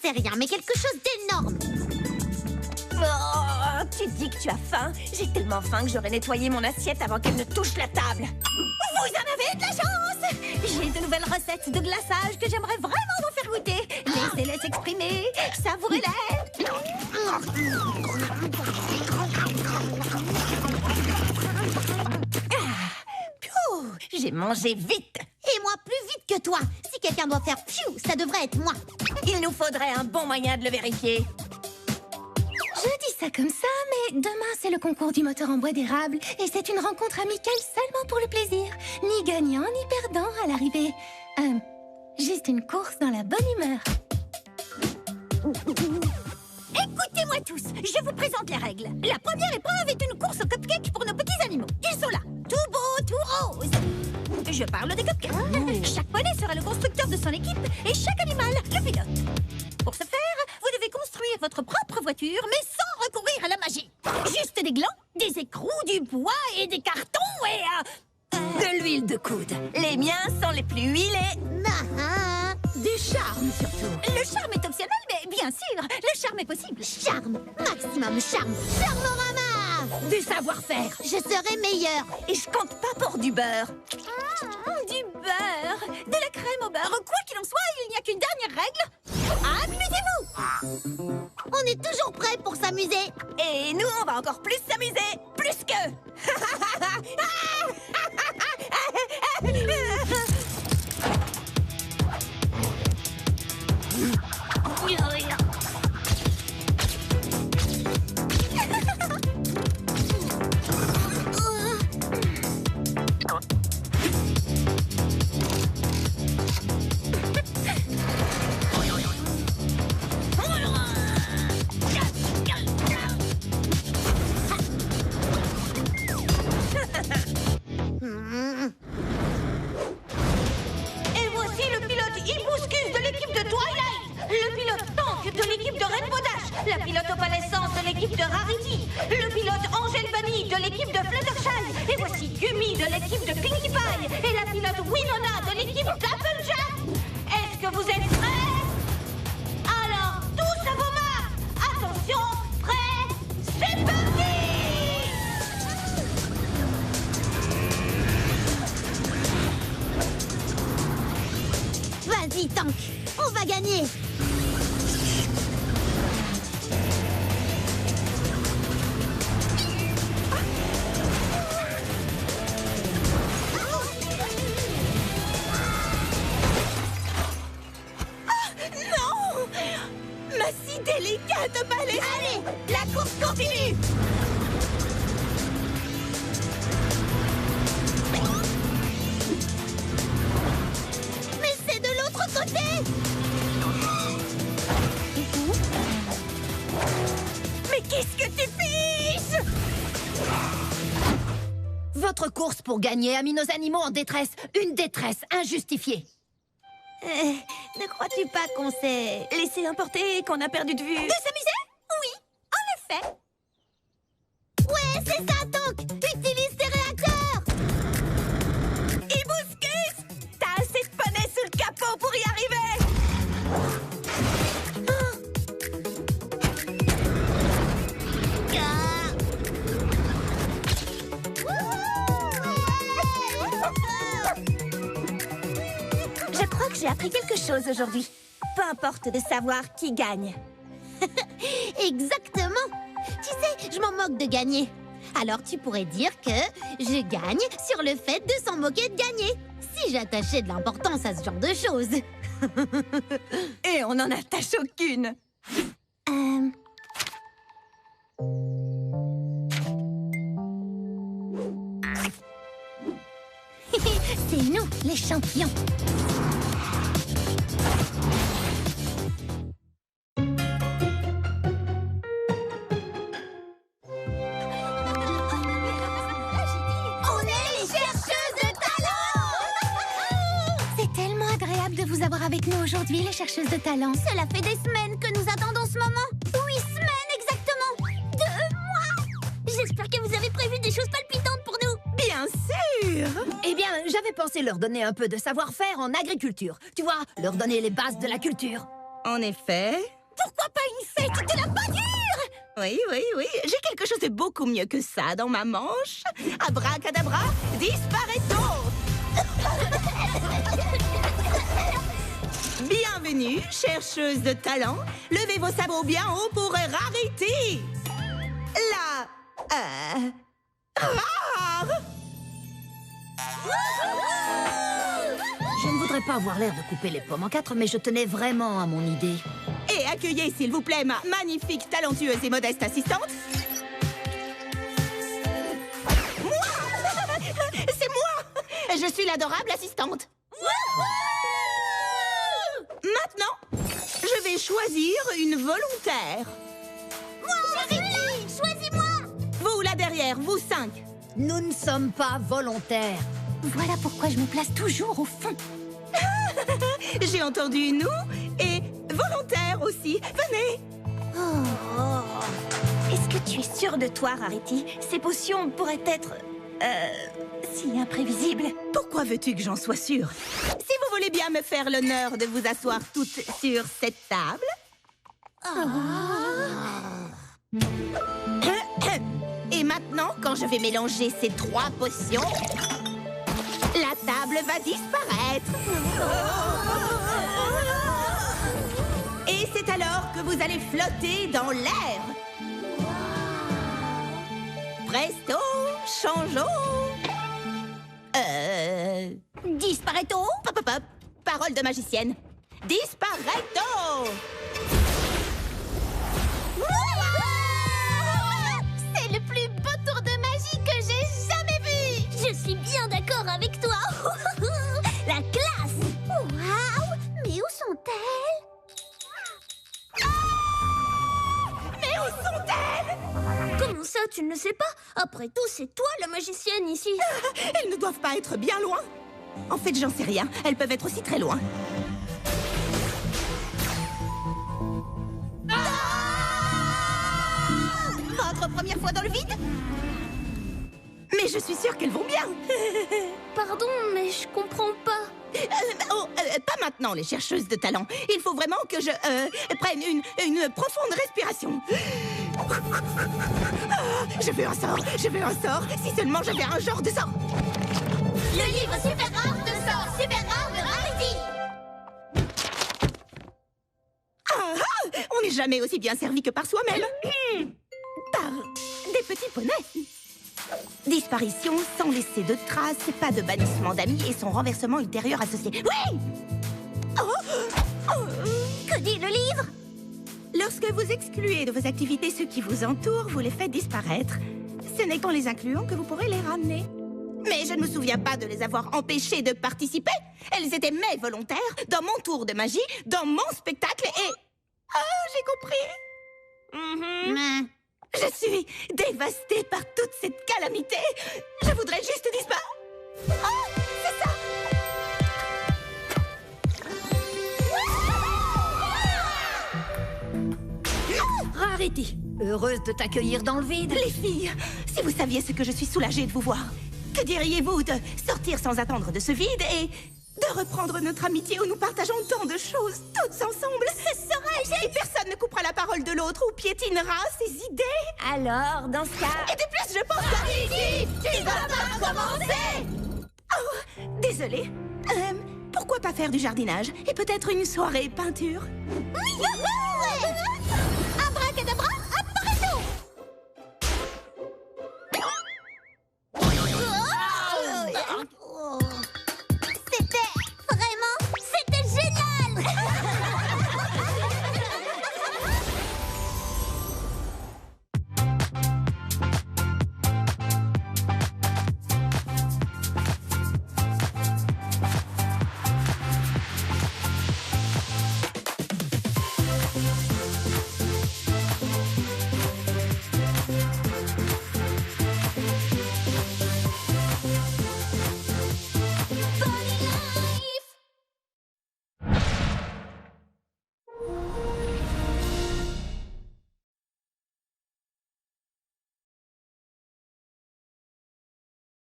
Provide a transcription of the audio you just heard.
sais rien, mais quelque chose d'énorme. Oh, tu dis que tu as faim? J'ai tellement faim que j'aurais nettoyé mon assiette avant qu'elle ne touche la table. Vous en avez de la chance! J'ai de nouvelles recettes de glaçage que j'aimerais vraiment vous faire goûter. Laissez-les s'exprimer, savourez-les. J'ai mangé vite. Et moi, plus vite que toi. Si quelqu'un doit faire pfiou, ça devrait être moi. Il nous faudrait un bon moyen de le vérifier. Je dis ça comme ça, mais demain c'est le concours du moteur en bois d'érable et c'est une rencontre amicale seulement pour le plaisir. Ni gagnant ni perdant à l'arrivée. Juste une course dans la bonne humeur. Écoutez-moi tous, je vous présente les règles. La première épreuve est une course au cupcake pour nos petits animaux. Ils sont là, tout beaux, tout roses. Je parle des cupcakes. Chaque poney sera le constructeur de son équipe et chaque animal le pilote. Pour ce faire, vous devez construire votre propre voiture, mais sans recourir à la magie. Juste des glands, des écrous, du bois et des cartons et de l'huile de coude. Les miens sont les plus huilés. Du charme, surtout. Le charme est optionnel, mais bien sûr, le charme est possible. Charme, maximum charme. Charmorama! Du savoir-faire. Je serai meilleure. Et je compte pas pour du beurre. Du beurre, de la crème au beurre. Quoi qu'il en soit, il n'y a qu'une dernière règle. Amusez-vous. On est toujours prêts pour s'amuser. Et nous, on va encore plus s'amuser. Plus que... Et voici le pilote Hibiscus de l'équipe de Twilight, le pilote Tank de l'équipe de Rainbow Dash, la pilote Opalescence de l'équipe de Rarity, le pilote Angel Bunny de l'équipe de Fluttershy, et voici Gummy de l'équipe de Pinkie Pie et la pilote Winona de l'équipe d'Applejack. Est-ce que vous êtes prêts? Alors, tous à vos marques. Attention, prêts, c'est parti! Vas-y, Tank. On va gagner. Non! Ma si délicate balai! Allez, la course continue! Mais c'est de l'autre côté. Mais qu'est-ce que tu fiches? Votre course pour gagner a mis nos animaux en détresse. Une détresse injustifiée. Ne crois-tu pas qu'on s'est laissé emporter et qu'on a perdu de vue? De s'amuser? Oui, en effet. Ouais, c'est ça, Tank. Utilise tes réacteurs. Hibiscus, t'as assez de poney sous le capot pour y arriver. Je crois que j'ai appris quelque chose aujourd'hui. Peu importe de savoir qui gagne. Exactement. Tu sais, je m'en moque de gagner. Alors tu pourrais dire que je gagne sur le fait de s'en moquer de gagner. Si j'attachais de l'importance à ce genre de choses. Et on n'en attache aucune. C'est nous, les champions. On est les chercheuses de talent. C'est tellement agréable de vous avoir avec nous aujourd'hui, les chercheuses de talent. Cela fait des semaines que nous attendons ce moment. 8 semaines exactement. 2 mois. J'espère que vous avez prévu des choses palpitantes pour nous. Bien sûr. Eh bien, j'avais pensé leur donner un peu de savoir-faire en agriculture. Tu vois, leur donner les bases de la culture. En effet, pourquoi pas une fête de la pâture? Oui, j'ai quelque chose de beaucoup mieux que ça dans ma manche. Abracadabra, disparaîto. Bienvenue, chercheuse de talent. Levez vos sabots bien haut pour Rarity. Rare. Je ne voudrais pas avoir l'air de couper les pommes en quatre, mais je tenais vraiment à mon idée. Et accueillez, s'il vous plaît, ma magnifique, talentueuse et modeste assistante. Moi. C'est moi. Je suis l'adorable assistante. Maintenant, je vais choisir une volontaire. Choisis-moi! Vous, là derrière, vous 5. Nous ne sommes pas volontaires. Voilà pourquoi je me place toujours au fond. J'ai entendu nous et volontaire aussi. Venez. Est-ce que tu es sûre de toi, Rarity? Ces potions pourraient être... si imprévisibles. Pourquoi veux-tu que j'en sois sûre? Si vous voulez bien me faire l'honneur de vous asseoir toutes sur cette table. Et maintenant, quand je vais mélanger ces 3 potions, la table va disparaître. Et c'est alors que vous allez flotter dans l'air. Presto, changeons. Disparaît-on? Pop, pop, pop. Parole de magicienne. Disparaîto. C'est le plus beau tour de magie que j'ai jamais vu! Je suis bien d'accord avec toi. La classe. Waouh! Mais où sont-elles? Comment ça, tu ne le sais pas? Après tout, c'est toi la magicienne ici. Elles ne doivent pas être bien loin. En fait, j'en sais rien. Elles peuvent être aussi très loin. Votre première fois dans le vide? Mais je suis sûre qu'elles vont bien. Pardon, mais je comprends pas. Pas maintenant, les chercheuses de talent. Il faut vraiment que je prenne une profonde respiration. Je veux un sort. Si seulement j'avais un genre de sort. Le livre super rare de sort super rare de Rarity! On n'est jamais aussi bien servi que par soi-même. Par des petits poneys. Disparition sans laisser de traces, pas de bannissement d'amis et son renversement ultérieur associé. Oui! Que dit le livre? Lorsque vous excluez de vos activités ceux qui vous entourent, vous les faites disparaître. Ce n'est qu'en les incluant que vous pourrez les ramener. Mais je ne me souviens pas de les avoir empêchées de participer. Elles étaient mes volontaires, dans mon tour de magie, dans mon spectacle et... j'ai compris. Je suis dévastée par toute cette calamité. Je voudrais juste disparaître. C'est ça. Rarity, heureuse de t'accueillir dans le vide. Les filles, si vous saviez ce que je suis soulagée de vous voir. Que diriez-vous de sortir sans attendre de ce vide et de reprendre notre amitié où nous partageons tant de choses, toutes ensemble? Ce serait génial. Et personne ne coupera la parole de l'autre ou piétinera ses idées. Alors, dans ce cas... Et de plus, je pense... Rarity, tu vas pas commencer. Désolée. Pourquoi pas faire du jardinage et peut-être une soirée peinture? Oui,